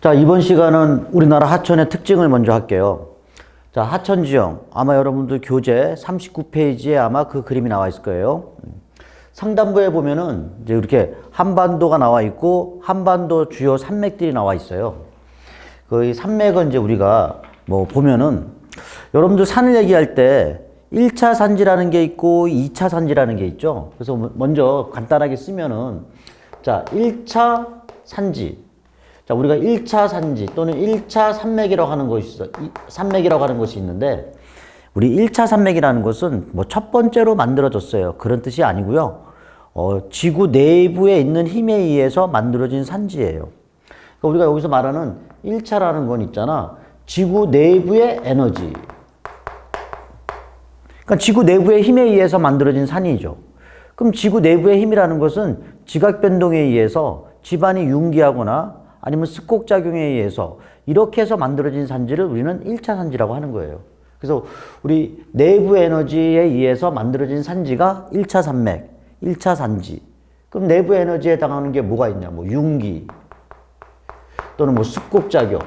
자, 이번 시간은 우리나라 하천의 특징을 먼저 할게요. 자, 하천 지형. 아마 여러분들 교재 39페이지에 아마 그 그림이 나와 있을 거예요. 상단부에 보면은 이제 이렇게 한반도가 나와 있고 한반도 주요 산맥들이 나와 있어요. 그 산맥은 이제 우리가 뭐 보면은 여러분들 산을 얘기할 때 1차 산지라는 게 있고 2차 산지라는 게 있죠. 그래서 먼저 간단하게 쓰면은 자, 1차 산지. 자, 우리가 1차 산지 또는 1차 산맥이라고 하는 것이 있어. 산맥이라고 하는 것이 있는데 우리 1차 산맥이라는 것은 뭐 첫 번째로 만들어졌어요. 그런 뜻이 아니고요. 지구 내부에 있는 힘에 의해서 만들어진 산지예요. 그러니까 우리가 여기서 말하는 1차라는 건 있잖아. 지구 내부의 에너지. 그러니까 지구 내부의 힘에 의해서 만들어진 산이죠. 그럼 지구 내부의 힘이라는 것은 지각 변동에 의해서 집안이 융기하거나 아니면 습곡작용에 의해서 이렇게 해서 만들어진 산지를 우리는 1차 산지라고 하는 거예요. 그래서 우리 내부 에너지에 의해서 만들어진 산지가 1차 산맥, 1차 산지. 그럼 내부 에너지에 해당하는 게 뭐가 있냐? 뭐 융기 또는 뭐 습곡작용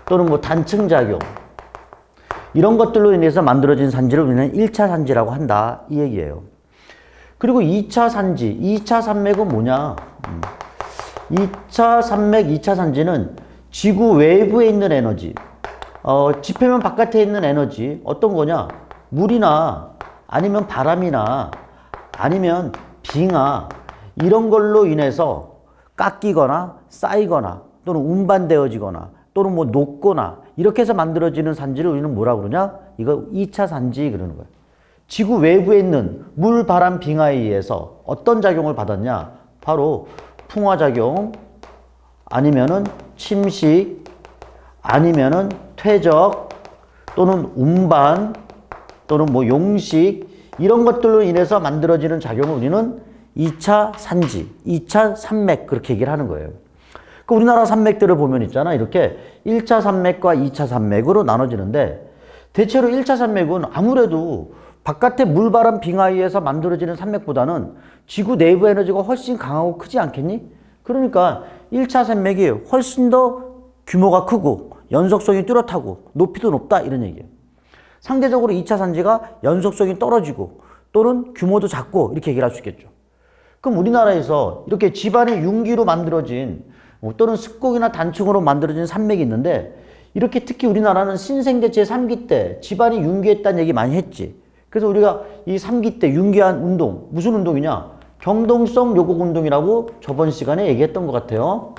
또는 뭐 단층작용 이런 것들로 인해서 만들어진 산지를 우리는 1차 산지라고 한다 이 얘기예요. 그리고 2차 산지, 2차 산맥은 뭐냐? 2차 산맥, 2차 산지는 지구 외부에 있는 에너지, 지표면 바깥에 있는 에너지, 어떤 거냐? 물이나 아니면 바람이나 아니면 빙하 이런 걸로 인해서 깎이거나 쌓이거나 또는 운반되어지거나 또는 뭐 녹거나 이렇게 해서 만들어지는 산지를 우리는 뭐라 그러냐? 이거 2차 산지 그러는 거예요. 지구 외부에 있는 물, 바람, 빙하에 의해서 어떤 작용을 받았냐? 바로 풍화작용, 아니면은 침식, 아니면은 퇴적, 또는 운반, 또는 뭐 용식, 이런 것들로 인해서 만들어지는 작용을 우리는 2차 산지, 2차 산맥, 그렇게 얘기를 하는 거예요. 그 우리나라 산맥들을 보면 있잖아. 이렇게 1차 산맥과 2차 산맥으로 나눠지는데, 대체로 1차 산맥은 아무래도 바깥의 물바람 빙하에 의해서 만들어지는 산맥보다는 지구 내부 에너지가 훨씬 강하고 크지 않겠니? 그러니까 1차 산맥이 훨씬 더 규모가 크고 연속성이 뚜렷하고 높이도 높다 이런 얘기예요. 상대적으로 2차 산지가 연속성이 떨어지고 또는 규모도 작고 이렇게 얘기를 할 수 있겠죠. 그럼 우리나라에서 이렇게 집안의 융기로 만들어진 또는 습곡이나 단층으로 만들어진 산맥이 있는데 이렇게 특히 우리나라는 신생대 제3기 때 집안이 융기했다는 얘기 많이 했지. 그래서 우리가 이 3기 때 융기한 운동, 무슨 운동이냐? 경동성 요곡 운동이라고 저번 시간에 얘기했던 것 같아요.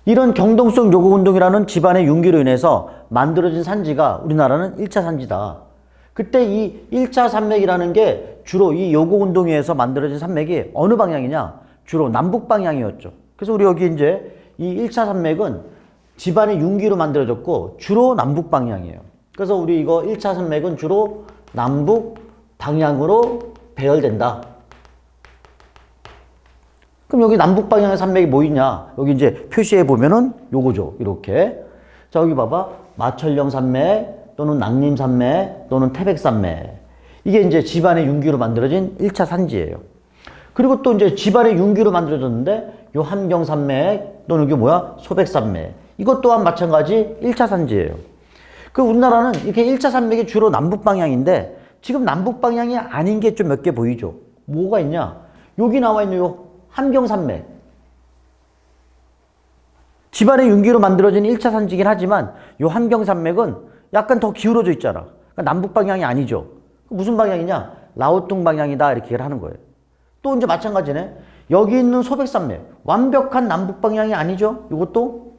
이런 경동성 요곡 운동이라는 집안의 융기로 인해서 만들어진 산지가 우리나라는 1차 산지다. 그때 이 1차 산맥이라는 게 주로 이 요곡 운동에 의해서 만들어진 산맥이 어느 방향이냐? 주로 남북 방향이었죠. 그래서 우리 여기 이제 이 1차 산맥은 집안의 융기로 만들어졌고 주로 남북 방향이에요. 그래서 우리 이거 1차 산맥은 주로 남북 방향으로 배열된다. 그럼 여기 남북 방향의 산맥이 뭐 있냐? 여기 이제 표시해 보면은 요거죠. 이렇게. 자, 여기 봐봐. 마천령 산맥 또는 낭림 산맥 또는 태백 산맥. 이게 이제 집안의 융기로 만들어진 1차 산지예요. 그리고 또 이제 집안의 융기로 만들어졌는데 요 함경 산맥 또는 이게 뭐야? 소백 산맥. 이것 또한 마찬가지 1차 산지예요. 그 우리나라는 이렇게 1차 산맥이 주로 남북 방향인데 지금 남북 방향이 아닌 게 좀 몇 개 보이죠? 뭐가 있냐? 여기 나와 있는 요 함경 산맥. 집안의 융기로 만들어진 1차 산지긴 하지만 요 함경 산맥은 약간 더 기울어져 있잖아. 그러니까 남북 방향이 아니죠. 무슨 방향이냐? 라오뚱 방향이다 이렇게 얘기를 하는 거예요. 또 이제 마찬가지네. 여기 있는 소백 산맥. 완벽한 남북 방향이 아니죠? 이것도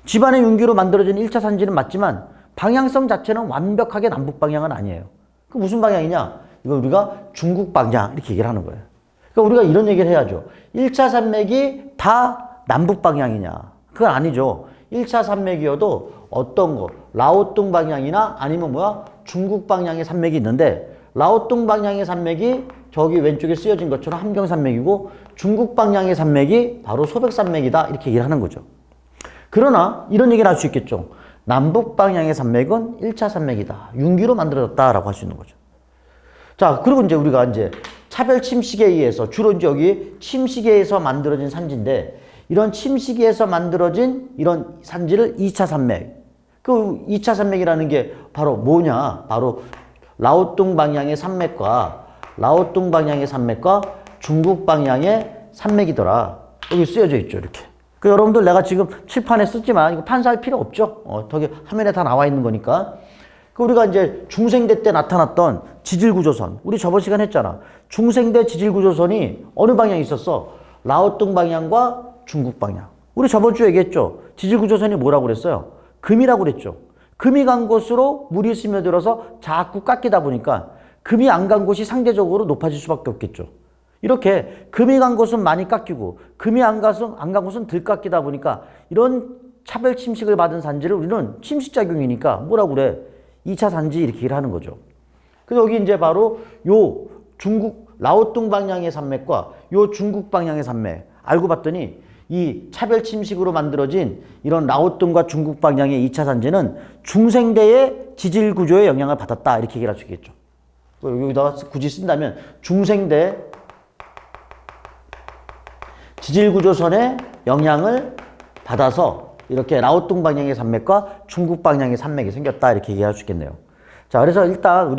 집안의 융기로 만들어진 1차 산지는 맞지만 방향성 자체는 완벽하게 남북 방향은 아니에요. 그 무슨 방향이냐? 이거 우리가 중국 방향 이렇게 얘기를 하는 거예요. 그러니까 우리가 이런 얘기를 해야죠. 1차 산맥이 다 남북 방향이냐? 그건 아니죠. 1차 산맥이어도 어떤 거, 라오뚱 방향이나 아니면 뭐야? 중국 방향의 산맥이 있는데 라오뚱 방향의 산맥이 저기 왼쪽에 쓰여진 것처럼 함경 산맥이고 중국 방향의 산맥이 바로 소백 산맥이다 이렇게 얘기를 하는 거죠. 그러나 이런 얘기를 할 수 있겠죠. 남북 방향의 산맥은 1차 산맥이다. 융기로 만들어졌다라고 할 수 있는 거죠. 자, 그리고 이제 우리가 이제 차별 침식에 의해서 주로 이제 여기 침식에 의해서 만들어진 산지인데 이런 침식에 의해서 만들어진 이런 산지를 2차 산맥. 그 2차 산맥이라는 게 바로 뭐냐? 바로 라오뚱 방향의 산맥과 라오뚱 방향의 산맥과 중국 방향의 산맥이더라. 여기 쓰여져 있죠, 이렇게. 그 여러분들 내가 지금 칠판에 썼지만 이거 판사할 필요 없죠. 저기 화면에 다 나와 있는 거니까. 그 우리가 이제 중생대 때 나타났던 지질구조선. 우리 저번 시간 했잖아. 중생대 지질구조선이 어느 방향에 있었어? 라오뚱 방향과 중국 방향. 우리 저번 주에 얘기했죠. 지질구조선이 뭐라고 그랬어요? 금이라고 그랬죠. 금이 간 곳으로 물이 스며들어서 자꾸 깎이다 보니까 금이 안 간 곳이 상대적으로 높아질 수밖에 없겠죠. 이렇게 금이 간 곳은 많이 깎이고 금이 안 간 곳은 덜 깎이다 보니까 이런 차별 침식을 받은 산지를 우리는 침식작용이니까 뭐라고 그래? 2차 산지 이렇게 얘기를 하는 거죠. 그래서 여기 이제 바로 요 중국 라오뚱 방향의 산맥과 요 중국 방향의 산맥 알고 봤더니 이 차별 침식으로 만들어진 이런 라오뚱과 중국 방향의 2차 산지는 중생대의 지질 구조에 영향을 받았다 이렇게 얘기를 할 수 있겠죠. 여기다가 굳이 쓴다면 중생대 지질 구조선에 영향을 받아서 이렇게 라오뚱 방향의 산맥과 중국 방향의 산맥이 생겼다 이렇게 얘기할 수 있겠네요. 자, 그래서 일단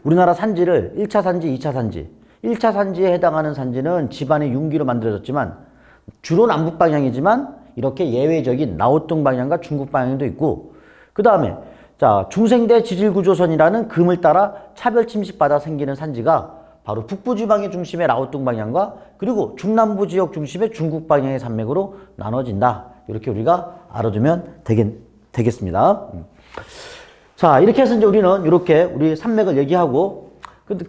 우리나라 산지를 1차 산지, 2차 산지. 1차 산지에 해당하는 산지는 지반의 융기로 만들어졌지만 주로 남북 방향이지만 이렇게 예외적인 라오뚱 방향과 중국 방향도 있고 그 다음에 자 중생대 지질구조선이라는 금을 따라 차별 침식받아 생기는 산지가 바로 북부지방의 중심의 라오뚱 방향과 그리고 중남부 지역 중심의 중국 방향의 산맥으로 나눠진다. 이렇게 우리가 알아두면 되겠습니다. 자 이렇게 해서 이제 우리는 이렇게 우리 산맥을 얘기하고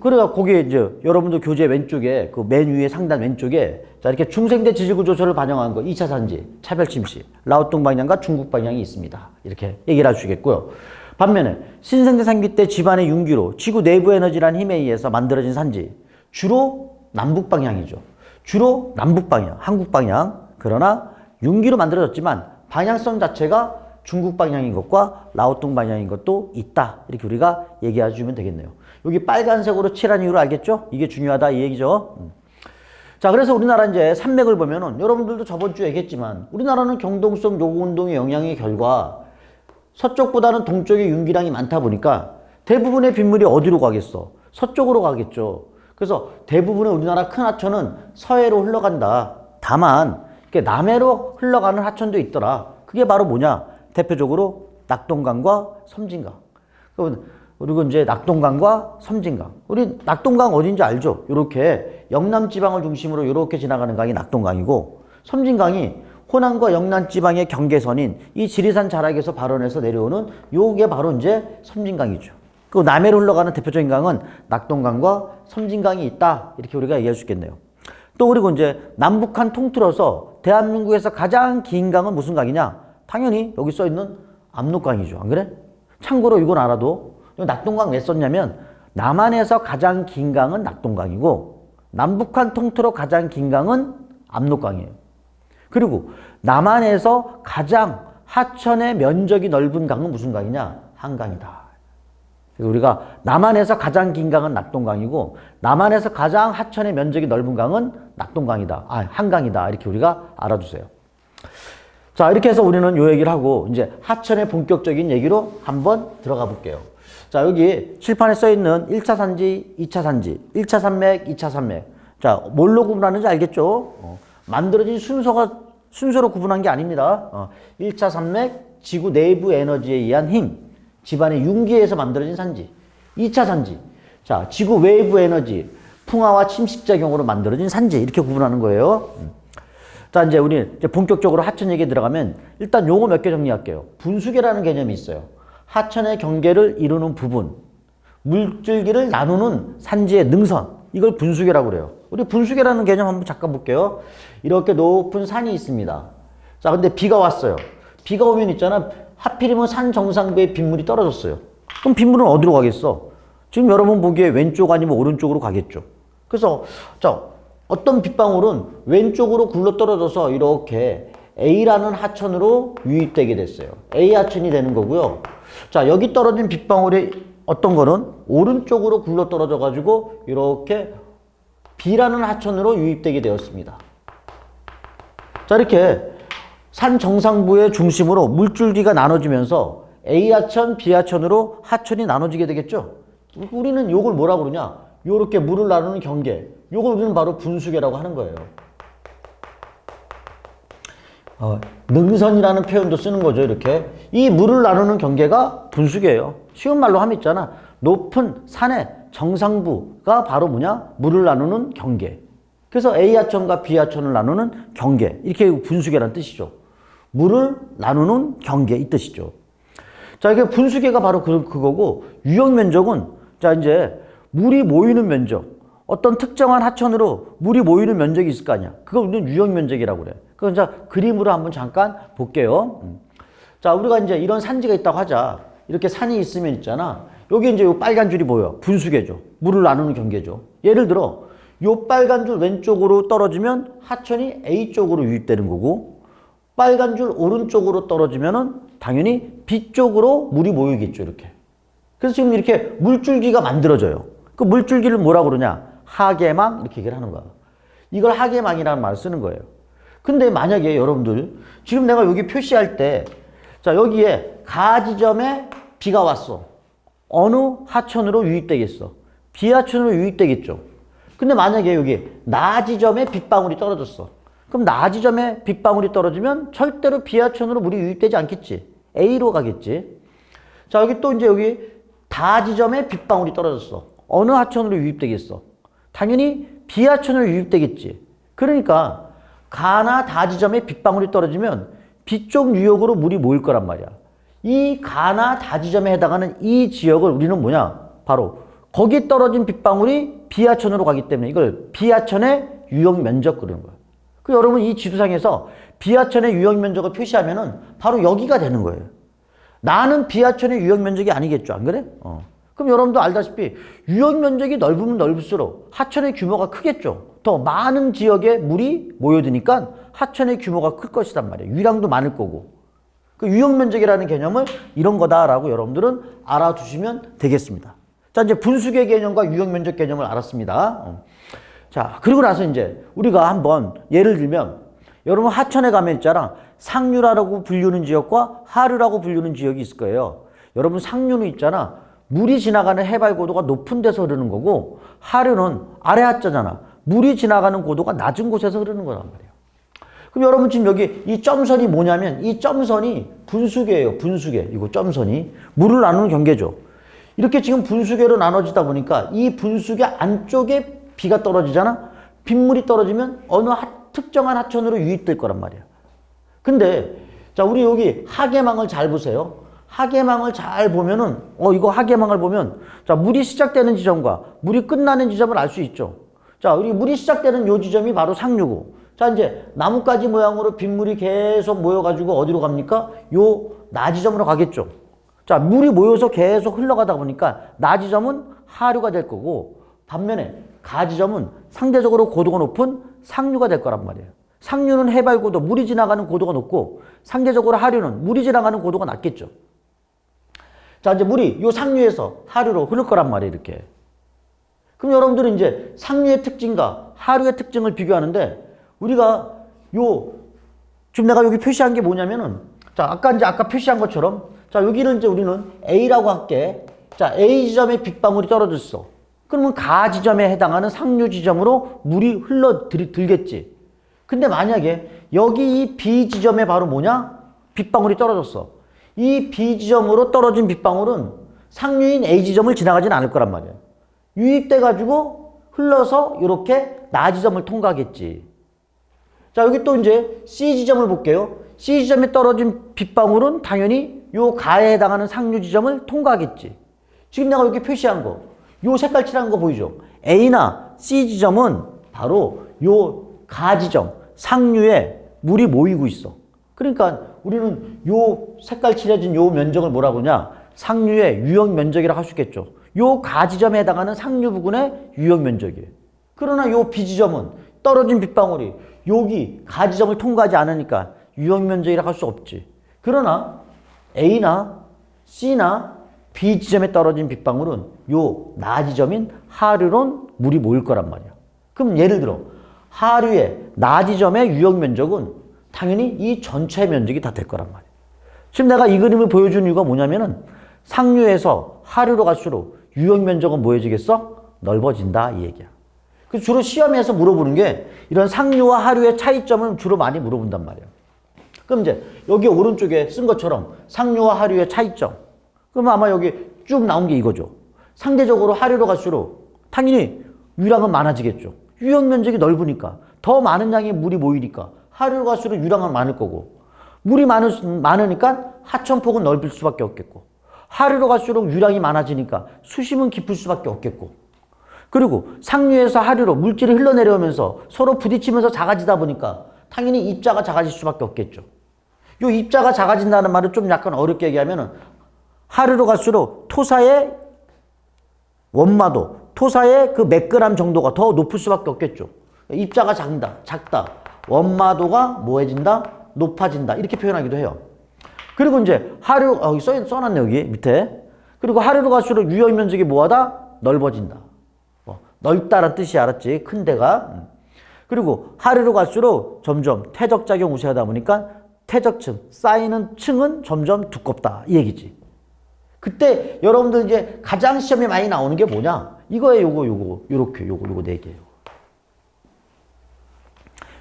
그래가 거기에 이제 여러분들 교재 왼쪽에 그 맨 위에 상단 왼쪽에 자 이렇게 중생대 지질구조선을 반영한 거 2차 산지 차별 침식 라오뚱 방향과 중국 방향이 있습니다. 이렇게 얘기를 할 수 있겠고요. 반면에 신생대 상기 때 집안의 융기로 지구 내부 에너지라는 힘에 의해서 만들어진 산지 주로 남북 방향이죠. 주로 남북 방향, 한국 방향. 그러나 융기로 만들어졌지만 방향성 자체가 중국 방향인 것과 라오뚱 방향인 것도 있다. 이렇게 우리가 얘기해 주면 되겠네요. 여기 빨간색으로 칠한 이유를 알겠죠? 이게 중요하다 이 얘기죠. 자, 그래서 우리나라 이제 산맥을 보면은 여러분들도 저번 주에 얘기했지만 우리나라는 경동성 요구운동의 영향의 결과 서쪽보다는 동쪽에 융기량이 많다 보니까 대부분의 빗물이 어디로 가겠어? 서쪽으로 가겠죠. 그래서 대부분의 우리나라 큰 하천은 서해로 흘러간다. 다만 이렇게 남해로 흘러가는 하천도 있더라. 그게 바로 뭐냐? 대표적으로 낙동강과 섬진강. 그리고 이제 낙동강과 섬진강. 우리 낙동강 어딘지 알죠? 이렇게 영남지방을 중심으로 이렇게 지나가는 강이 낙동강이고 섬진강이 호남과 영남지방의 경계선인 이 지리산 자락에서 발원해서 내려오는 요게 바로 이제 섬진강이죠. 그 남해로 흘러가는 대표적인 강은 낙동강과 섬진강이 있다. 이렇게 우리가 얘기할 수 있겠네요. 또 그리고 이제 남북한 통틀어서 대한민국에서 가장 긴 강은 무슨 강이냐? 당연히 여기 써 있는 압록강이죠. 안 그래? 참고로 이건 알아도 낙동강 왜 썼냐면 남한에서 가장 긴 강은 낙동강이고 남북한 통틀어 가장 긴 강은 압록강이에요. 그리고 남한에서 가장 하천의 면적이 넓은 강은 무슨 강이냐? 한강이다. 그래서 우리가 남한에서 가장 긴 강은 낙동강이고 남한에서 가장 하천의 면적이 넓은 강은 낙동강이다. 한강이다. 이렇게 우리가 알아두세요. 자, 이렇게 해서 우리는 요 얘기를 하고 이제 하천의 본격적인 얘기로 한번 들어가 볼게요. 자, 여기 칠판에 써 있는 1차 산지, 2차 산지, 1차 산맥, 2차 산맥. 자, 뭘로 구분하는지 알겠죠? 만들어진 순서로 구분한 게 아닙니다. 1차 산맥, 지구 내부 에너지에 의한 힘, 집안의 융기에서 만들어진 산지. 2차 산지, 자, 지구 외부 에너지, 풍화와 침식작용으로 만들어진 산지. 이렇게 구분하는 거예요. 자, 이제 우리 이제 본격적으로 하천 얘기에 들어가면 일단 용어 몇 개 정리할게요. 분수계라는 개념이 있어요. 하천의 경계를 이루는 부분, 물줄기를 나누는 산지의 능선. 이걸 분수계라고 그래요. 우리 분수계라는 개념 한번 잠깐 볼게요. 이렇게 높은 산이 있습니다. 자, 근데 비가 왔어요. 비가 오면 있잖아. 하필이면 산 정상부에 빗물이 떨어졌어요. 그럼 빗물은 어디로 가겠어? 지금 여러분 보기에 왼쪽 아니면 오른쪽으로 가겠죠. 그래서 자, 어떤 빗방울은 왼쪽으로 굴러 떨어져서 이렇게 A라는 하천으로 유입되게 됐어요. A 하천이 되는 거고요. 자, 여기 떨어진 빗방울이 어떤 거는 오른쪽으로 굴러 떨어져 가지고 이렇게 B라는 하천으로 유입되게 되었습니다. 자, 이렇게 산 정상부의 중심으로 물줄기가 나눠지면서 A 하천, B 하천으로 하천이 나눠지게 되겠죠. 우리는 요걸 뭐라고 그러냐? 요렇게 물을 나누는 경계. 요걸 우리는 바로 분수계라고 하는 거예요. 능선이라는 표현도 쓰는 거죠, 이렇게. 이 물을 나누는 경계가 분수계예요. 쉬운 말로 하면 있잖아. 높은 산의 정상부가 바로 뭐냐? 물을 나누는 경계. 그래서 A 하천과 B 하천을 나누는 경계. 이렇게 분수계라는 뜻이죠. 물을 나누는 경계, 이 뜻이죠. 자, 이게 분수계가 바로 그거고, 유형 면적은, 자, 이제 물이 모이는 면적. 어떤 특정한 하천으로 물이 모이는 면적이 있을 거 아니야. 그걸 우리는 유형 면적이라고 그래. 그럼 자, 그림으로 한번 잠깐 볼게요. 자, 우리가 이제 이런 산지가 있다고 하자. 이렇게 산이 있으면 있잖아. 여기 이제 요 빨간 줄이 보여. 분수계죠. 물을 나누는 경계죠. 예를 들어, 요 빨간 줄 왼쪽으로 떨어지면 하천이 A 쪽으로 유입되는 거고, 빨간 줄 오른쪽으로 떨어지면은 당연히 B 쪽으로 물이 모이겠죠, 이렇게. 그래서 지금 이렇게 물줄기가 만들어져요. 그 물줄기를 뭐라고 그러냐? 하계망, 이렇게 얘기를 하는 거야. 이걸 하계망이라는 말을 쓰는 거예요. 근데 만약에 여러분들, 지금 내가 여기 표시할 때, 자, 여기에 가 지점에 비가 왔어. 어느 하천으로 유입되겠어? B 하천으로 유입되겠죠. 근데 만약에 여기 나 지점에 빗방울이 떨어졌어. 그럼 나 지점에 빗방울이 떨어지면 절대로 B 하천으로 물이 유입되지 않겠지. A로 가겠지. 자, 여기 또 이제 여기 다 지점에 빗방울이 떨어졌어. 어느 하천으로 유입되겠어? 당연히 B 하천으로 유입되겠지. 그러니까 가나 다 지점에 빗방울이 떨어지면 B쪽 유역으로 물이 모일 거란 말이야. 이 가나 다 지점에 해당하는 이 지역을 우리는 뭐냐? 바로 거기 떨어진 빗방울이 B 하천으로 가기 때문에 이걸 B 하천의 유역 면적 그러는 거야. 그 여러분 이 지도상에서 B 하천의 유역 면적을 표시하면은 바로 여기가 되는 거예요. 나는 B 하천의 유역 면적이 아니겠죠, 안 그래? 그럼 여러분도 알다시피 유역 면적이 넓으면 넓을수록 하천의 규모가 크겠죠. 더 많은 지역에 물이 모여드니까 하천의 규모가 클 것이란 말이에요. 유량도 많을 거고. 그 유역 면적이라는 개념을 이런 거다라고 여러분들은 알아두시면 되겠습니다. 자, 이제 분수계 개념과 유역 면적 개념을 알았습니다. 자, 그리고 나서 이제 우리가 한번 예를 들면 여러분 하천에 가면 있잖아. 상류라고 불리는 지역과 하류라고 불리는 지역이 있을 거예요. 여러분 상류는 있잖아. 물이 지나가는 해발 고도가 높은 데서 흐르는 거고 하류는 아래 하자잖아. 물이 지나가는 고도가 낮은 곳에서 흐르는 거란 말이에요. 그럼 여러분 지금 여기 이 점선이 뭐냐면 이 점선이 분수계예요. 분수계. 이거 점선이 물을 나누는 경계죠. 이렇게 지금 분수계로 나눠지다 보니까 이 분수계 안쪽에 비가 떨어지잖아. 빗물이 떨어지면 어느 특정한 하천으로 유입될 거란 말이야. 근데 자, 우리 여기 하계망을 잘 보세요. 하계망을 잘 보면은 이거 하계망을 보면 자, 물이 시작되는 지점과 물이 끝나는 지점을 알 수 있죠. 자, 우리 물이 시작되는 요 지점이 바로 상류고, 자, 이제 나뭇가지 모양으로 빗물이 계속 모여가지고 어디로 갑니까? 요 나지점으로 가겠죠. 자, 물이 모여서 계속 흘러가다 보니까 나지점은 하류가 될 거고, 반면에 가지점은 상대적으로 고도가 높은 상류가 될 거란 말이에요. 상류는 해발 고도, 물이 지나가는 고도가 높고, 상대적으로 하류는 물이 지나가는 고도가 낮겠죠. 자, 이제 물이 요 상류에서 하류로 흐를 거란 말이에요, 이렇게. 그럼 여러분들은 이제 상류의 특징과 하류의 특징을 비교하는데, 우리가 지금 내가 여기 표시한 게 뭐냐면은, 자, 아까 표시한 것처럼, 자, 여기를 이제 우리는 A라고 할게. 자, A 지점에 빗방울이 떨어졌어. 그러면 가 지점에 해당하는 상류 지점으로 물이 들겠지. 근데 만약에 여기 이 B 지점에 바로 뭐냐? 빗방울이 떨어졌어. 이 B 지점으로 떨어진 빗방울은 상류인 A 지점을 지나가진 않을 거란 말이야. 유입돼가지고 흘러서 이렇게 나 지점을 통과하겠지. 자, 여기 또 이제 C 지점을 볼게요. C 지점에 떨어진 빗방울은 당연히 요 가에 해당하는 상류 지점을 통과하겠지. 지금 내가 여기 표시한 거, 요 색깔 칠한 거 보이죠? A나 C 지점은 바로 요 가 지점, 상류에 물이 모이고 있어. 그러니까 우리는 요 색깔 칠해진 요 면적을 뭐라고 하냐? 상류의 유역 면적이라고 할 수 있겠죠. 요 가 지점에 해당하는 상류 부근의 유역 면적이에요. 그러나 요 B 지점은 떨어진 빗방울이 여기 가 지점을 통과하지 않으니까 유역 면적이라고 할 수 없지. 그러나 A나 C나 B 지점에 떨어진 빗방울은 요 나 지점인 하류론 물이 모일 거란 말이야. 그럼 예를 들어 하류의 나지점의 유역 면적은 당연히 이 전체 면적이 다 될 거란 말이에요. 지금 내가 이 그림을 보여준 이유가 뭐냐면은 상류에서 하류로 갈수록 유역 면적은 뭐해지겠어? 넓어진다 이 얘기야. 그래서 주로 시험에서 물어보는 게 이런 상류와 하류의 차이점을 주로 많이 물어본단 말이에요. 그럼 이제 여기 오른쪽에 쓴 것처럼 상류와 하류의 차이점. 그러면 아마 여기 쭉 나온 게 이거죠. 상대적으로 하류로 갈수록 당연히 유량은 많아지겠죠. 유역 면적이 넓으니까 더 많은 양의 물이 모이니까 하류로 갈수록 유량은 많을 거고 물이 많으니까 하천폭은 넓을 수밖에 없겠고 하류로 갈수록 유량이 많아지니까 수심은 깊을 수밖에 없겠고 그리고 상류에서 하류로 물질이 흘러내려오면서 서로 부딪히면서 작아지다 보니까 당연히 입자가 작아질 수밖에 없겠죠. 이 입자가 작아진다는 말을 좀 약간 어렵게 얘기하면은 하류로 갈수록 토사의 원마도, 토사의 그 몇 그램 정도가 더 높을 수밖에 없겠죠. 입자가 작다. 원마도가 뭐해진다? 높아진다. 이렇게 표현하기도 해요. 그리고 이제 하류, 여기 써놨네, 여기 밑에. 그리고 하류로 갈수록 유역 면적이 뭐하다? 넓어진다. 넓다라는 뜻이 알았지? 큰 데가. 그리고 하류로 갈수록 점점 퇴적작용 우세하다 보니까 퇴적층, 쌓이는 층은 점점 두껍다. 이 얘기지. 그때 여러분들 이제 가장 시험에 많이 나오는 게 뭐냐? 이거예요, 요렇게, 요거 네 개예요.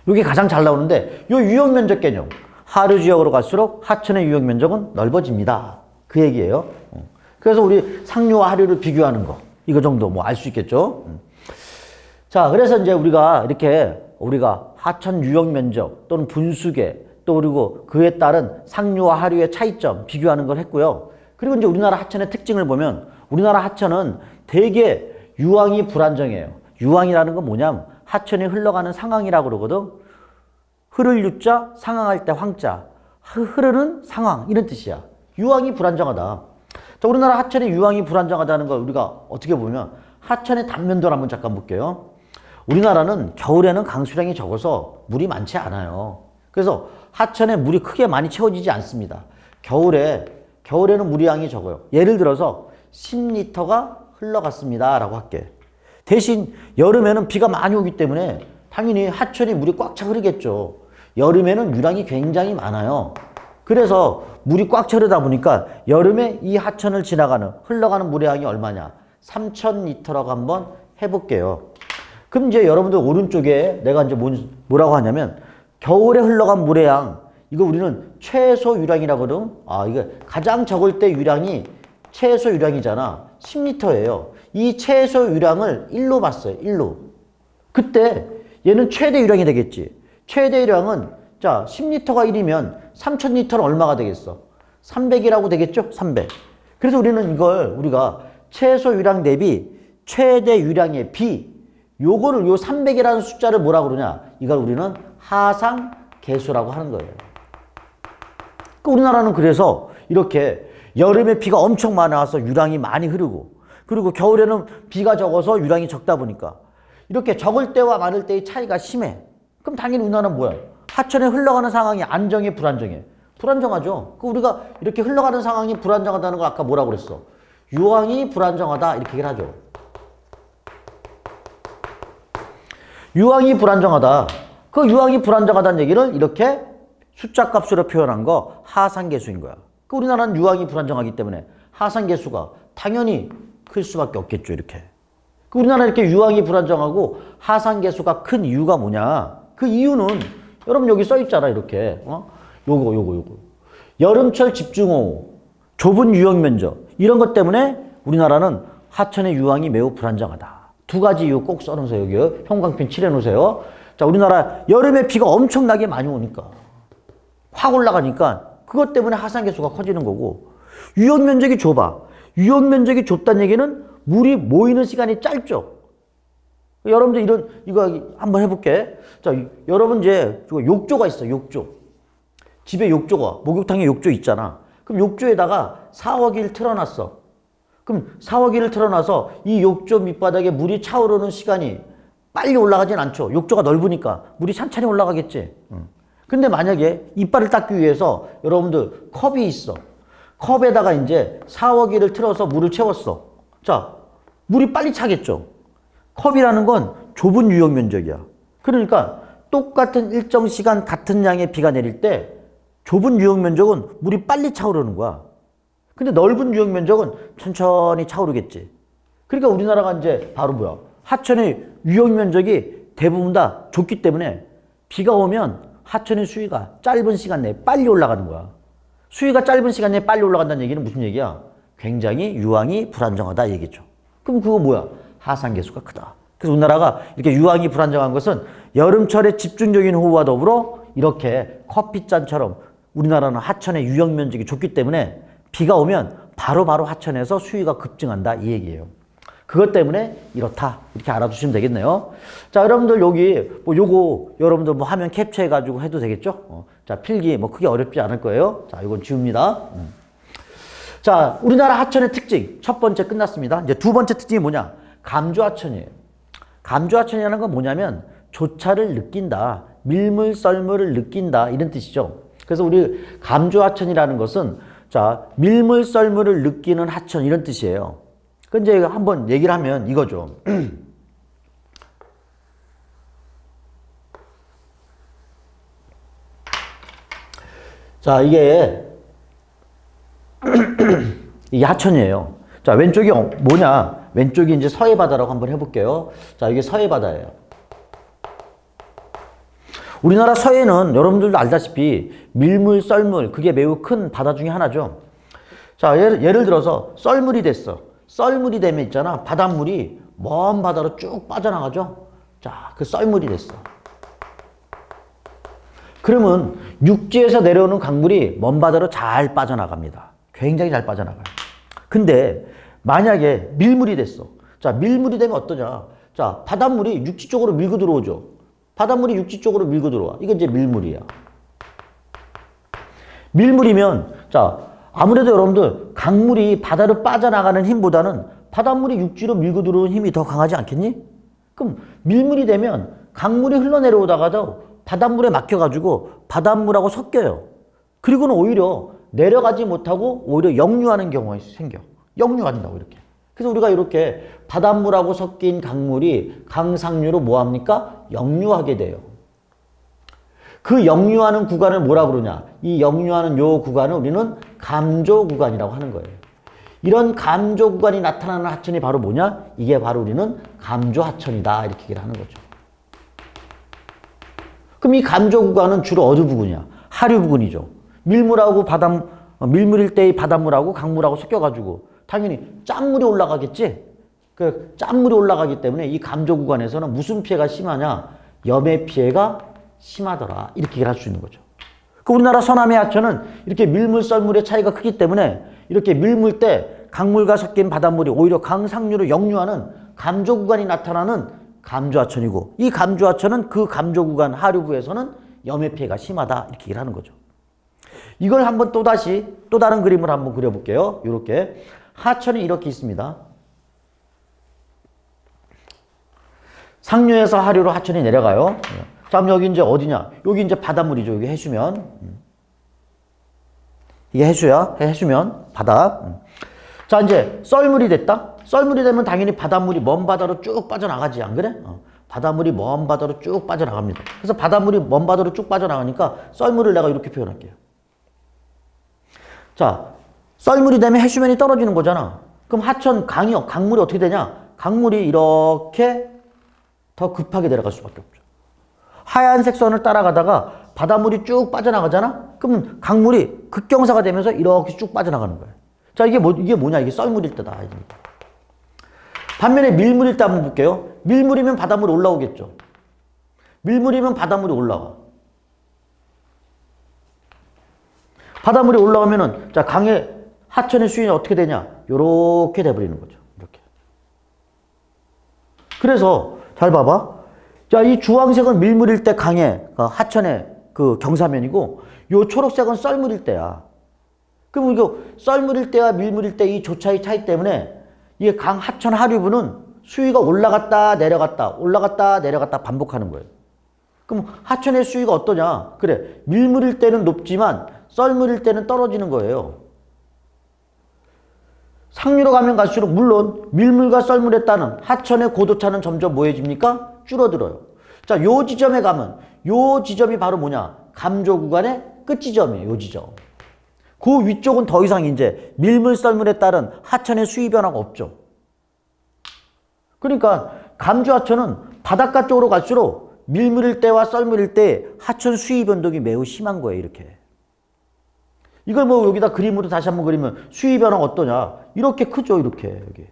요게 가장 잘 나오는데, 요 유역 면적 개념. 하류 지역으로 갈수록 하천의 유역 면적은 넓어집니다. 그 얘기예요. 그래서 우리 상류와 하류를 비교하는 거. 이거 정도 뭐 알 수 있겠죠? 자, 그래서 이제 우리가 하천 유역 면적 또는 분수계 또 그리고 그에 따른 상류와 하류의 차이점 비교하는 걸 했고요. 그리고 이제 우리나라 하천의 특징을 보면 우리나라 하천은 되게 유황이 불안정해요. 유황이라는 건 뭐냐면 하천이 흘러가는 상황이라고 그러거든. 흐를 유자, 상황할 때 황자. 흐르는 상황 이런 뜻이야. 유황이 불안정하다. 자, 우리나라 하천의 유황이 불안정하다는 걸 우리가 어떻게 보면 하천의 단면도를 한번 잠깐 볼게요. 우리나라는 겨울에는 강수량이 적어서 물이 많지 않아요. 그래서 하천에 물이 크게 많이 채워지지 않습니다. 겨울에는 물의 양이 적어요. 예를 들어서 10리터가 흘러갔습니다 라고 할게. 대신 여름에는 비가 많이 오기 때문에 당연히 하천이 물이 꽉 차 흐르겠죠. 여름에는 유량이 굉장히 많아요. 그래서 물이 꽉 차 흐르다 보니까 여름에 이 하천을 흘러가는 물의 양이 얼마냐? 3000리터라고 한번 해볼게요. 그럼 이제 여러분들 오른쪽에 내가 이제 뭐라고 하냐면 겨울에 흘러간 물의 양, 이거 우리는 최소 유량이라고 하거든. 이거 가장 적을 때 유량이 최소 유량이잖아. 10리터예요. 이 최소 유량을 1로 봤어요. 1로. 그때 얘는 최대 유량이 되겠지. 최대 유량은 자 10리터가 1이면 3000리터는 얼마가 되겠어? 300이라고 되겠죠? 300. 그래서 우리는 우리가 최소 유량 대비 최대 유량의 비, 요거를 요 300이라는 숫자를 뭐라고 그러냐? 이걸 우리는 하상 계수라고 하는 거예요. 우리나라는 그래서 이렇게 여름에 비가 엄청 많아서 유량이 많이 흐르고 그리고 겨울에는 비가 적어서 유량이 적다 보니까 이렇게 적을 때와 많을 때의 차이가 심해. 그럼 당연히 우리나라는 뭐야? 하천에 흘러가는 상황이 안정해, 불안정해? 불안정하죠. 우리가 이렇게 흘러가는 상황이 불안정하다는 걸 아까 뭐라고 그랬어? 유황이 불안정하다 이렇게 얘기를 하죠. 유황이 불안정하다. 그 유황이 불안정하다는 얘기를 이렇게 숫자 값으로 표현한 거 하상계수인 거야. 우리나라는 유황이 불안정하기 때문에 하상계수가 당연히 클 수밖에 없겠죠. 이렇게. 우리나라 이렇게 유황이 불안정하고 하상계수가 큰 이유가 뭐냐? 그 이유는 여러분 여기 써 있잖아. 이렇게. 요거. 여름철 집중호우, 좁은 유역 면적 이런 것 때문에 우리나라는 하천의 유황이 매우 불안정하다. 두 가지 이유 꼭 써놓으세요. 여기 형광펜 칠해놓으세요. 자, 우리나라 여름에 비가 엄청나게 많이 오니까 확 올라가니까 그것 때문에 하상계수가 커지는 거고 유역 면적이 좁아. 유역 면적이 좁다는 얘기는 물이 모이는 시간이 짧죠. 여러분들 이거 한번 해볼게. 자, 여러분 이제 욕조가 있어. 욕조. 집에 욕조가 목욕탕에 욕조 있잖아. 그럼 욕조에다가 샤워기를 틀어놨어. 그럼 샤워기를 틀어놔서 이 욕조 밑바닥에 물이 차오르는 시간이 빨리 올라가진 않죠. 욕조가 넓으니까 물이 찬찬히 올라가겠지. 근데 만약에 이빨을 닦기 위해서 여러분들 컵이 있어. 컵에다가 이제 샤워기를 틀어서 물을 채웠어. 자, 물이 빨리 차겠죠. 컵이라는 건 좁은 유역 면적이야. 그러니까 똑같은 일정 시간 같은 양의 비가 내릴 때 좁은 유역 면적은 물이 빨리 차오르는 거야. 근데 넓은 유역 면적은 천천히 차오르겠지. 그러니까 우리나라가 이제 바로 뭐야? 하천의 유역 면적이 대부분 다 좁기 때문에 비가 오면 하천의 수위가 짧은 시간 내에 빨리 올라가는 거야. 수위가 짧은 시간 내에 빨리 올라간다는 얘기는 무슨 얘기야? 굉장히 유황이 불안정하다 얘기죠. 그럼 그거 뭐야? 하상계수가 크다. 그래서 우리나라가 이렇게 유황이 불안정한 것은 여름철에 집중적인 호우와 더불어 이렇게 커피잔처럼 우리나라는 하천의 유역 면적이 좁기 때문에 비가 오면 바로바로 하천에서 수위가 급증한다 이 얘기예요. 그것 때문에 이렇다 이렇게 알아두시면 되겠네요. 자, 여러분들 여기 뭐 요거 여러분들 뭐 화면 캡처해 가지고 해도 되겠죠? 자, 필기 뭐 크게 어렵지 않을 거예요. 자, 이건 지웁니다. 자, 우리나라 하천의 특징 첫 번째 끝났습니다. 이제 두 번째 특징이 뭐냐? 감조하천이에요. 감조하천이라는 건 뭐냐면 조차를 느낀다, 밀물 썰물을 느낀다 이런 뜻이죠. 그래서 우리 감조하천이라는 것은 자, 밀물 썰물을 느끼는 하천 이런 뜻이에요. 그 이제 한번 얘기를 하면 이거죠. 자, 이게 이게 하천이에요. 자, 왼쪽이 뭐냐? 왼쪽이 이제 서해바다라고 한번 해볼게요. 자, 이게 서해바다예요. 우리나라 서해는 여러분들도 알다시피 밀물, 썰물 그게 매우 큰 바다 중에 하나죠. 자, 예를 들어서 썰물이 됐어. 썰물이 되면 있잖아. 바닷물이 먼 바다로 쭉 빠져나가죠. 자, 그 썰물이 됐어. 그러면 육지에서 내려오는 강물이 먼 바다로 잘 빠져나갑니다. 굉장히 잘 빠져나가요. 근데 만약에 밀물이 됐어. 자, 밀물이 되면 어떠냐? 자, 바닷물이 육지 쪽으로 밀고 들어오죠. 바닷물이 육지 쪽으로 밀고 들어와. 이게 이제 밀물이야. 밀물이면 자, 아무래도 여러분들 강물이 바다로 빠져나가는 힘보다는 바닷물이 육지로 밀고 들어오는 힘이 더 강하지 않겠니? 그럼 밀물이 되면 강물이 흘러내려오다가도 바닷물에 막혀가지고 바닷물하고 섞여요. 그리고는 오히려 내려가지 못하고 오히려 역류하는 경우가 생겨. 역류한다고 이렇게. 그래서 우리가 이렇게 바닷물하고 섞인 강물이 강상류로 뭐합니까? 역류하게 돼요. 그 역류하는 구간을 뭐라 그러냐? 이 역류하는 요 구간을 우리는 감조 구간이라고 하는 거예요. 이런 감조 구간이 나타나는 하천이 바로 뭐냐? 이게 바로 우리는 감조 하천이다 이렇게 얘기를 하는 거죠. 그럼 이 감조 구간은 주로 어느 부분이야? 하류 부근이죠. 밀물일 때의 바닷물하고 강물하고 섞여가지고 당연히 짠물이 올라가겠지? 그 짠물이 올라가기 때문에 이 감조 구간에서는 무슨 피해가 심하냐? 염해 피해가 심하더라. 이렇게 얘기를 할 수 있는 거죠. 그 우리나라 서남해 하천은 이렇게 밀물, 썰물의 차이가 크기 때문에 이렇게 밀물 때 강물과 섞인 바닷물이 오히려 강상류로 역류하는 감조 구간이 나타나는 감조하천이고 이 감조하천은 그 감조 구간 하류부에서는 염해 피해가 심하다. 이렇게 얘기를 하는 거죠. 이걸 한번 또 다른 그림을 한번 그려볼게요. 이렇게. 하천이 이렇게 있습니다. 상류에서 하류로 하천이 내려가요. 자, 그럼 여기 이제 어디냐? 여기 이제 바닷물이죠. 여기 해수면. 이게 해수야. 해수면, 바다. 자, 이제 썰물이 됐다? 썰물이 되면 당연히 바닷물이 먼 바다로 쭉 빠져나가지, 안 그래? 바닷물이 먼 바다로 쭉 빠져나갑니다. 그래서 바닷물이 먼 바다로 쭉 빠져나가니까 썰물을 내가 이렇게 표현할게요. 자, 썰물이 되면 해수면이 떨어지는 거잖아. 그럼 하천, 강물이 어떻게 되냐? 강물이 이렇게 더 급하게 내려갈 수밖에 없죠. 하얀색 선을 따라가다가 바닷물이 쭉 빠져나가잖아? 그러면 강물이 급경사가 되면서 이렇게 쭉 빠져나가는 거예요. 자, 이게 뭐냐? 이게 썰물일 때다. 반면에 밀물일 때 한번 볼게요. 밀물이면 바닷물이 올라오겠죠. 밀물이면 바닷물이 올라와. 바닷물이 올라오면은, 자, 하천의 수위는 어떻게 되냐? 요렇게 돼버리는 거죠. 이렇게. 그래서, 잘 봐봐. 자, 이 주황색은 밀물일 때 하천의 그 경사면이고, 요 초록색은 썰물일 때야. 그럼 이거 썰물일 때와 밀물일 때 이 조차의 차이 때문에 이게 하천 하류부는 수위가 올라갔다 내려갔다 반복하는 거예요. 그럼 하천의 수위가 어떠냐? 그래, 밀물일 때는 높지만 썰물일 때는 떨어지는 거예요. 상류로 가면 갈수록 물론 밀물과 썰물에 따른 하천의 고도차는 점점 뭐해집니까? 줄어들어요. 자, 요 지점에 가면 요 지점이 바로 뭐냐? 감조 구간의 끝 지점이에요. 요 지점. 그 위쪽은 더 이상 이제 밀물 썰물에 따른 하천의 수위 변화가 없죠. 그러니까 감주 하천은 바닷가 쪽으로 갈수록 밀물일 때와 썰물일 때 하천 수위 변동이 매우 심한 거예요. 이렇게. 이걸 뭐 여기다 그림으로 다시 한번 그리면 수위 변화가 어떠냐? 이렇게 크죠. 이렇게 여기.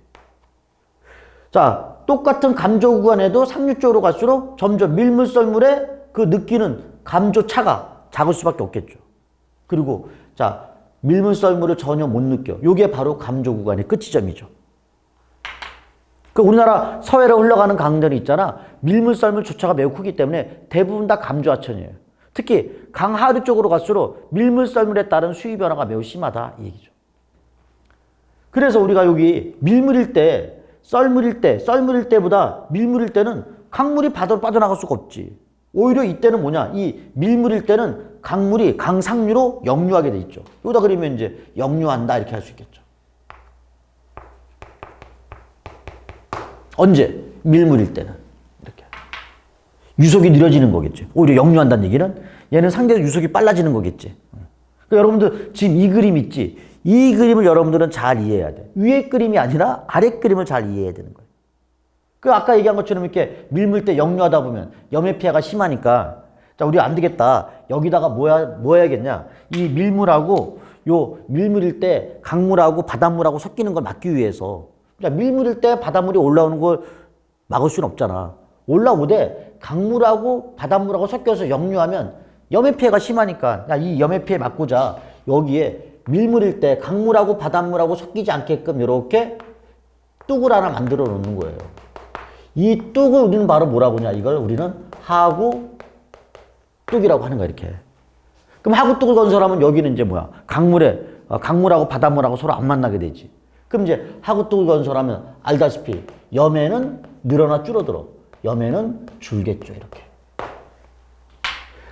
자, 똑같은 감조 구간에도 상류 쪽으로 갈수록 점점 밀물 썰물에 그 느끼는 감조 차가 작을 수밖에 없겠죠. 그리고 자, 밀물 썰물을 전혀 못 느껴. 이게 바로 감조 구간의 끝 지점이죠. 그 우리나라 서해로 흘러가는 강들이 있잖아. 밀물 썰물 조차가 매우 크기 때문에 대부분 다 감조 하천이에요. 특히 강하류 쪽으로 갈수록 밀물 썰물에 따른 수위 변화가 매우 심하다 이 얘기죠. 그래서 우리가 여기 밀물일 때, 썰물일 때보다 밀물일 때는 강물이 바다로 빠져나갈 수가 없지. 오히려 이때는 뭐냐? 이 밀물일 때는 강물이 강상류로 역류하게 돼 있죠. 여기다 그리면 이제 역류한다 이렇게 할 수 있겠죠. 언제? 밀물일 때는. 이렇게. 유속이 느려지는 거겠지. 오히려 역류한다는 얘기는 얘는 상대적 유속이 빨라지는 거겠지. 그러니까 여러분들 지금 이 그림 있지? 이 그림을 여러분들은 잘 이해해야 돼. 위에 그림이 아니라 아래 그림을 잘 이해해야 되는 거예요. 그 아까 얘기한 것처럼 이렇게 밀물 때 역류하다 보면 염해 피해가 심하니까 자, 우리 안 되겠다. 여기다가 뭐 해야겠냐? 이 밀물하고 요 밀물일 때 강물하고 바닷물하고 섞이는 걸 막기 위해서 자, 밀물일 때 바닷물이 올라오는 걸 막을 수는 없잖아. 올라오되 강물하고 바닷물하고 섞여서 역류하면 염해 피해가 심하니까 야, 이 염해 피해 막고자 여기에 밀물일 때 강물하고 바닷물하고 섞이지 않게끔 이렇게 뚝을 하나 만들어 놓는 거예요. 이 뚝을 우리는 바로 뭐라고 하냐? 이걸 우리는 하구 뚝이라고 하는 거야, 이렇게. 그럼 하구 뚝을 건설하면 여기는 이제 뭐야? 강물하고 바닷물하고 서로 안 만나게 되지. 그럼 이제 하구 뚝을 건설하면 알다시피 염해는 늘어나 줄어들어. 염해는 줄겠죠, 이렇게.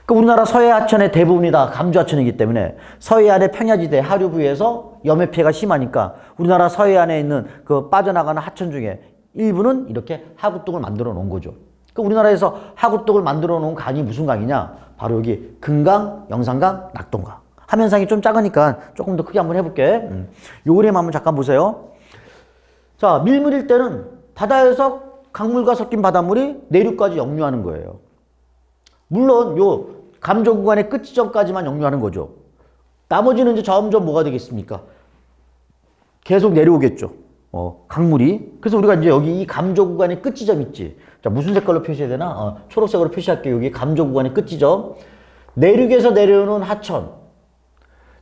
그 우리나라 서해 하천의 대부분이 다 감조 하천이기 때문에 서해안의 평야지대 하류 부위에서 염해 피해가 심하니까 우리나라 서해안에 있는 그 빠져나가는 하천 중에 일부는 이렇게 하구뚝을 만들어 놓은 거죠. 그 우리나라에서 하구뚝을 만들어 놓은 강이 무슨 강이냐? 바로 여기 금강, 영산강, 낙동강. 화면상이 좀 작으니까 조금 더 크게 한번 해볼게. 요 그림 한번 잠깐 보세요. 자, 밀물일 때는 바다에서 강물과 섞인 바닷물이 내륙까지 역류하는 거예요. 물론 요 감조 구간의 끝 지점까지만 역류하는 거죠. 나머지는 이제 점점 뭐가 되겠습니까? 계속 내려오겠죠. 강물이. 그래서 우리가 이제 여기 이 감조 구간의 끝 지점 있지. 자, 무슨 색깔로 표시해야 되나? 초록색으로 표시할게요. 여기 감조 구간의 끝 지점. 내륙에서 내려오는 하천.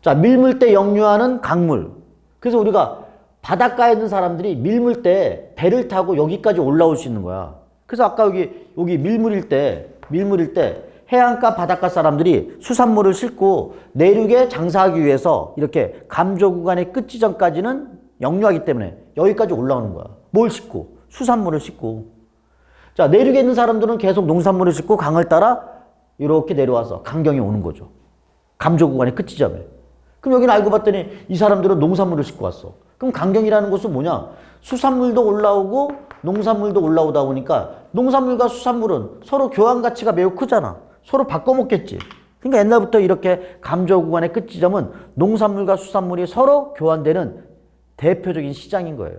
자, 밀물 때 역류하는 강물. 그래서 우리가 바닷가에 있는 사람들이 밀물 때 배를 타고 여기까지 올라올 수 있는 거야. 그래서 아까 여기 밀물일 때 해안가 바닷가 사람들이 수산물을 싣고 내륙에 장사하기 위해서 이렇게 감조 구간의 끝 지점까지는 역류하기 때문에 여기까지 올라오는 거야. 뭘 싣고? 수산물을 싣고. 자, 내륙에 있는 사람들은 계속 농산물을 싣고 강을 따라 이렇게 내려와서 강경에 오는 거죠. 감조 구간의 끝 지점에. 그럼 여기는 알고 봤더니 이 사람들은 농산물을 싣고 왔어. 그럼 강경이라는 것은 뭐냐? 수산물도 올라오고 농산물도 올라오다 보니까 농산물과 수산물은 서로 교환 가치가 매우 크잖아. 서로 바꿔 먹겠지. 그러니까 옛날부터 이렇게 감조 구간의 끝 지점은 농산물과 수산물이 서로 교환되는 대표적인 시장인 거예요.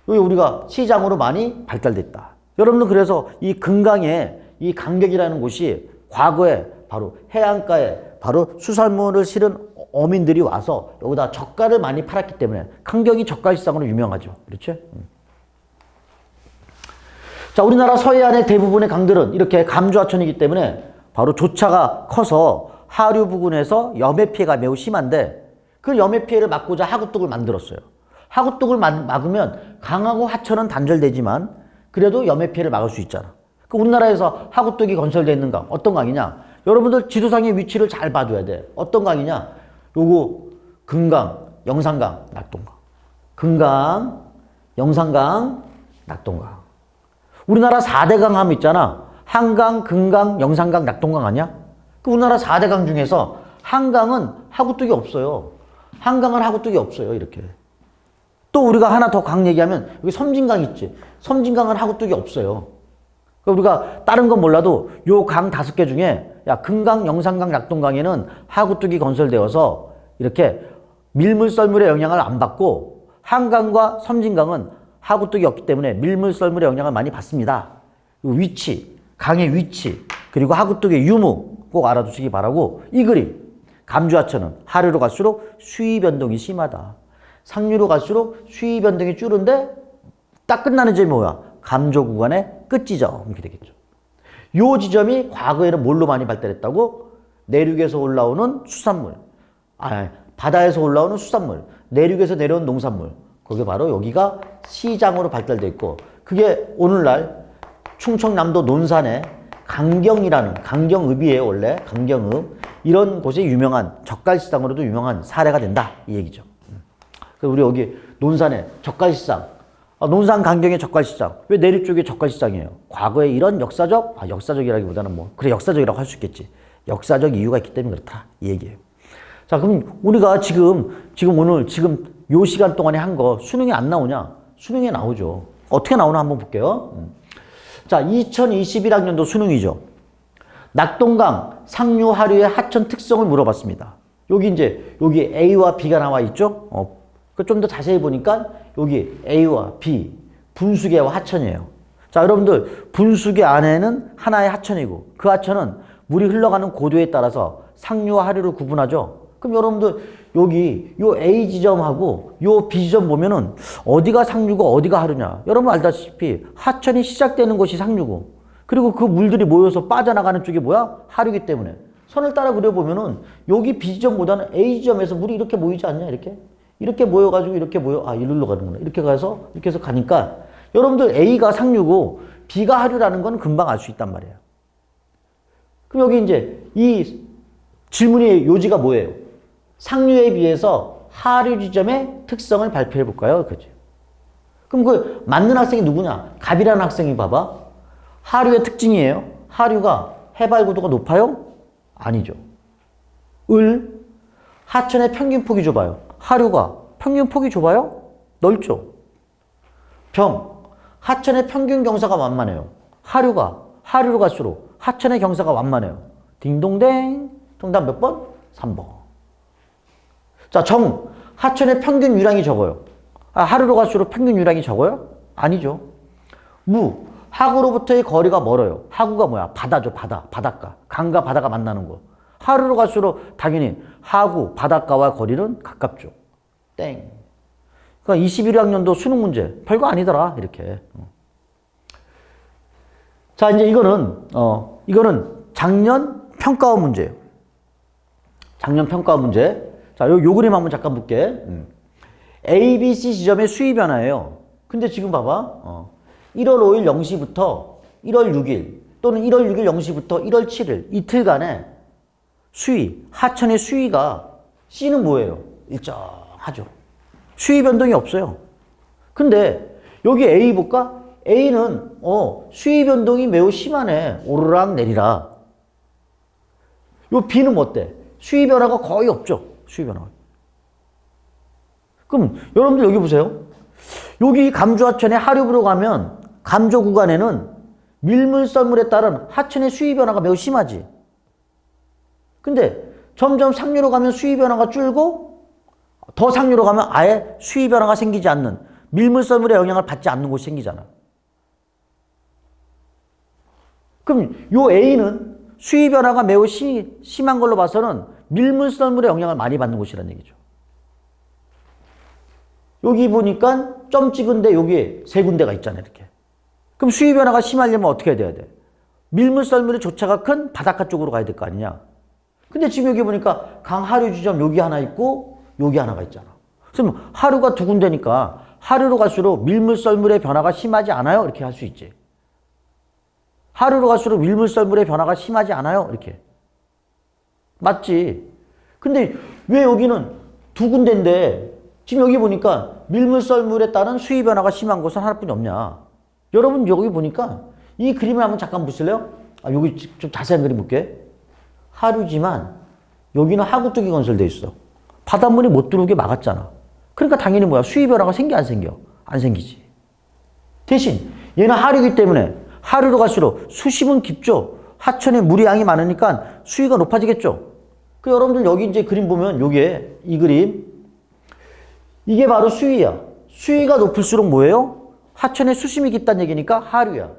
여기 우리가 시장으로 많이 발달됐다. 여러분들 그래서 이 금강에 이 강격이라는 곳이 과거에 바로 해안가에 바로 수산물을 실은 어민들이 와서 여기다 젓갈을 많이 팔았기 때문에 강격이 젓갈시장으로 유명하죠. 그렇죠? 자, 우리나라 서해안의 대부분의 강들은 이렇게 감조하천이기 때문에 바로 조차가 커서 하류 부근에서 염해 피해가 매우 심한데 그 염해 피해를 막고자 하구뚝을 만들었어요. 하구뚝을 막으면 강하고 하천은 단절되지만 그래도 염해 피해를 막을 수 있잖아. 그 우리나라에서 하구뚝이 건설되어 있는 강, 어떤 강이냐? 여러분들 지도상의 위치를 잘 봐줘야 돼. 어떤 강이냐? 요거 금강, 영산강, 낙동강. 금강, 영산강, 낙동강. 우리나라 4대 강 하면 있잖아. 한강, 금강, 영산강, 낙동강 아니야? 그 우리나라 4대 강 중에서 한강은 하구뚝이 없어요. 한강은 하구뚝이 없어요. 이렇게. 또 우리가 하나 더 강 얘기하면 여기 섬진강 있지. 섬진강은 하구뚝이 없어요. 우리가 다른 건 몰라도 요 강 5개 중에 야 금강, 영산강, 낙동강에는 하구뚝이 건설되어서 이렇게 밀물썰물의 영향을 안 받고 한강과 섬진강은 하구뚝이 없기 때문에 밀물썰물의 영향을 많이 받습니다. 위치, 강의 위치, 그리고 하구뚝의 유무 꼭 알아두시기 바라고 이 그림 감주하천은 하류로 갈수록 수위 변동이 심하다. 상류로 갈수록 수위 변동이 줄은데 딱 끝나는 점이 뭐야? 감조 구간의 끝 지점 이렇게 되겠죠. 요 지점이 과거에는 뭘로 많이 발달했다고? 내륙에서 올라오는 수산물, 바다에서 올라오는 수산물, 내륙에서 내려온 농산물. 그게 바로 여기가 시장으로 발달돼 있고 그게 오늘날 충청남도 논산의 강경이라는 강경읍이에요. 원래 강경읍 이런 곳이 유명한 젓갈시장으로도 유명한 사례가 된다 이 얘기죠. 그래서 우리 여기 논산의 젓갈시장, 논산 강경의 젓갈시장. 왜 내륙 쪽이 젓갈시장이에요? 과거에 이런 역사적이라기보다는 뭐 그래 역사적이라고 할 수 있겠지. 역사적 이유가 있기 때문에 그렇다 이 얘기예요. 자 그럼 우리가 지금 오늘 요 시간 동안에 한 거 수능에 안 나오냐? 수능에 나오죠. 어떻게 나오나 한번 볼게요. 자 2021학년도 수능이죠. 낙동강 상류 하류의 하천 특성을 물어봤습니다. 여기 A와 B가 나와 있죠? 좀 더 자세히 보니까 여기 A와 B, 분수계와 하천이에요. 자, 여러분들 분수계 안에는 하나의 하천이고 그 하천은 물이 흘러가는 고도에 따라서 상류와 하류를 구분하죠. 그럼 여러분들 여기 요 A 지점하고 요 B 지점 보면은 어디가 상류고 어디가 하류냐. 여러분 알다시피 하천이 시작되는 곳이 상류고 그리고 그 물들이 모여서 빠져나가는 쪽이 뭐야? 하류이기 때문에 선을 따라 그려보면은 여기 B 지점보다는 A 지점에서 물이 이렇게 모이지 않냐? 이렇게 모여가지고 이렇게 이리로 가는구나. 이렇게 해서 가니까 여러분들 A가 상류고 B가 하류라는 건 금방 알 수 있단 말이에요. 그럼 여기 이제 이 질문의 요지가 뭐예요? 상류에 비해서 하류 지점의 특성을 발표해 볼까요? 그죠? 그럼 그 맞는 학생이 누구냐? 갑이라는 학생이 봐봐. 하류의 특징이에요. 하류가 해발 고도가 높아요? 아니죠. 하천의 평균 폭이 좁아요. 하류가 평균 폭이 좁아요? 넓죠. 하천의 평균 경사가 완만해요. 하류로 갈수록 하천의 경사가 완만해요. 딩동댕. 정답 몇 번? 3번. 자, 하천의 평균 유량이 적어요. 하류로 갈수록 평균 유량이 적어요? 아니죠. 하구로부터의 거리가 멀어요. 하구가 뭐야? 바다죠, 바닷가. 강과 바다가 만나는 곳. 하류로 갈수록 당연히 하구, 바닷가와 거리는 가깝죠. 땡. 그러니까 21학년도 수능 문제 별거 아니더라 이렇게. 자 이제 이거는 작년 평가원 문제예요. 작년 평가원 문제. 자 요 그림 한번 잠깐 볼게. A, B, C 지점의 수위 변화예요. 근데 지금 봐봐. 1월 5일 0시부터 1월 6일 또는 1월 6일 0시부터 1월 7일 이틀간의 수위, 하천의 수위가 C는 뭐예요? 일정하죠. 수위 변동이 없어요. 근데 여기 A 볼까? A는 수위 변동이 매우 심하네. 오르락 내리락. 요 B는 어때? 수위 변화가 거의 없죠. 수위 변화가. 그럼 여러분들 여기 보세요. 여기 감주하천의 하류부로 가면 감조 구간에는 밀물썰물에 따른 하천의 수위 변화가 매우 심하지. 근데 점점 상류로 가면 수위 변화가 줄고 더 상류로 가면 아예 수위 변화가 생기지 않는 밀물썰물의 영향을 받지 않는 곳이 생기잖아. 그럼 요 A는 수위 변화가 매우 심한 걸로 봐서는 밀물썰물의 영향을 많이 받는 곳이라는 얘기죠. 여기 보니까 점 찍은데 여기에 세 군데가 있잖아요. 이렇게. 그럼 수위 변화가 심하려면 어떻게 돼야 돼? 밀물썰물의 조차가 큰 바닷가 쪽으로 가야 될 거 아니냐. 근데 지금 여기 보니까 강 하류 지점 여기 하나 있고 여기 하나가 있잖아. 그럼 하류가 두 군데니까 하류로 갈수록 밀물썰물의 변화가 심하지 않아요? 이렇게 할 수 있지. 하류로 갈수록 밀물썰물의 변화가 심하지 않아요? 이렇게. 맞지? 근데 왜 여기는 두 군데인데 지금 여기 보니까 밀물썰물에 따른 수위 변화가 심한 곳은 하나뿐이 없냐. 여러분 여기 보니까 이 그림을 한번 잠깐 보실래요? 여기 좀 자세한 그림 볼게. 하류지만 여기는 하구뚝이 건설돼 있어. 바닷물이 못 들어오게 막았잖아. 그러니까 당연히 뭐야? 수위 변화가 생겨 안 생겨? 안 생기지. 대신 얘는 하류이기 때문에 하류로 갈수록 수심은 깊죠. 하천에 물의 양이 많으니까 수위가 높아지겠죠. 그 여러분들 여기 이제 그림 보면 요게 이 그림 이게 바로 수위야. 수위가 높을수록 뭐예요? 하천에 수심이 깊다는 얘기니까 하류야.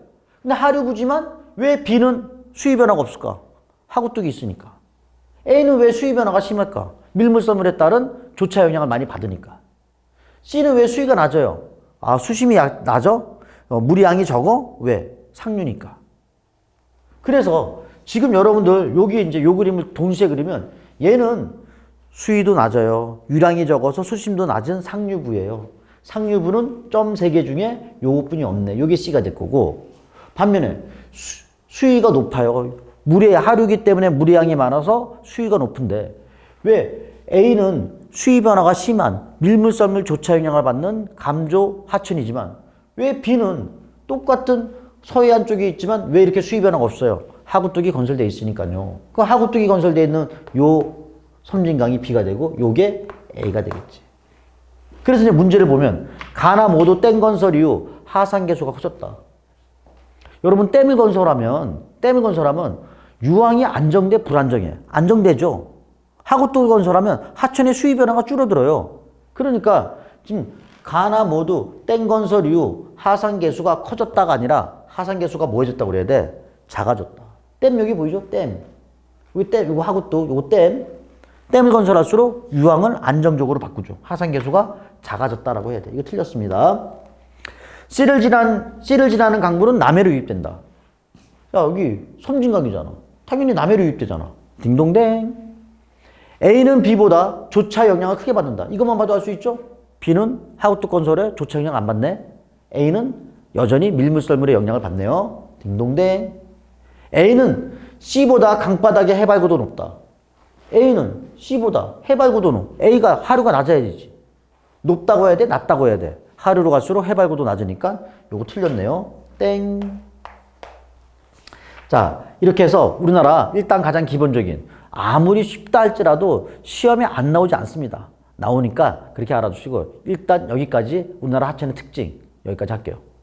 근데 하류구지만 왜 B는 수위 변화가 없을까? 하구뚝이 있으니까. A는 왜 수위 변화가 심할까? 밀물썰물에 따른 조차 영향을 많이 받으니까. C는 왜 수위가 낮아요? 아, 수심이 낮아? 물의 양이 적어? 왜? 상류니까. 그래서 지금 여러분들 여기 이제 요 그림을 동시에 그리면 얘는 수위도 낮아요. 유량이 적어서 수심도 낮은 상류부예요. 상류부는 점 3개 중에 요것뿐이 없네. 요게 C가 될 거고 반면에 수위가 높아요. 물의 하류이기 때문에 물의 양이 많아서 수위가 높은데 왜 A는 수위 변화가 심한 밀물썰물 조차 영향을 받는 감조 하천이지만 왜 B는 똑같은 서해안 쪽에 있지만 왜 이렇게 수위 변화가 없어요? 하구뚝이 건설되어 있으니까요. 그 하구뚝이 건설되어 있는 요 섬진강이 B가 되고 요게 A가 되겠지. 그래서 이제 문제를 보면 가나 모두 댐 건설 이후 하산 개수가 커졌다. 여러분 댐을 건설하면 유황이 안정돼 불안정해? 안정되죠. 하구뚝을 건설하면 하천의 수위 변화가 줄어들어요. 그러니까 지금 가나 모두 댐 건설 이후 하산 개수가 커졌다가 아니라 하산 개수가 뭐해졌다고 그래야 돼? 작아졌다. 댐 여기 보이죠? 댐. 여기 댐, 이거 하구뚝, 이거 댐. 댐을 건설할수록 유황을 안정적으로 바꾸죠. 하산 개수가 작아졌다라고 해야 돼. 이거 틀렸습니다. C를 지나는 강물은 남해로 유입된다. 야, 여기 섬진강이잖아. 당연히 남해로 유입되잖아. 딩동댕. A는 B보다 조차 영향을 크게 받는다. 이것만 봐도 알 수 있죠? B는 하구뚝 건설에 조차 영향 안 받네. A는 여전히 밀물썰물의 영향을 받네요. 딩동댕. A는 C보다 강바닥의 해발고도 높다. A는 C보다 해발고도 높. A가 하류가 낮아야 되지. 높다고 해야 돼? 낮다고 해야 돼? 하류로 갈수록 해발고도 낮으니까 요거 틀렸네요. 땡. 자, 이렇게 해서 우리나라 일단 가장 기본적인 아무리 쉽다 할지라도 시험에 안 나오지 않습니다. 나오니까 그렇게 알아두시고 일단 여기까지 우리나라 하천의 특징 여기까지 할게요.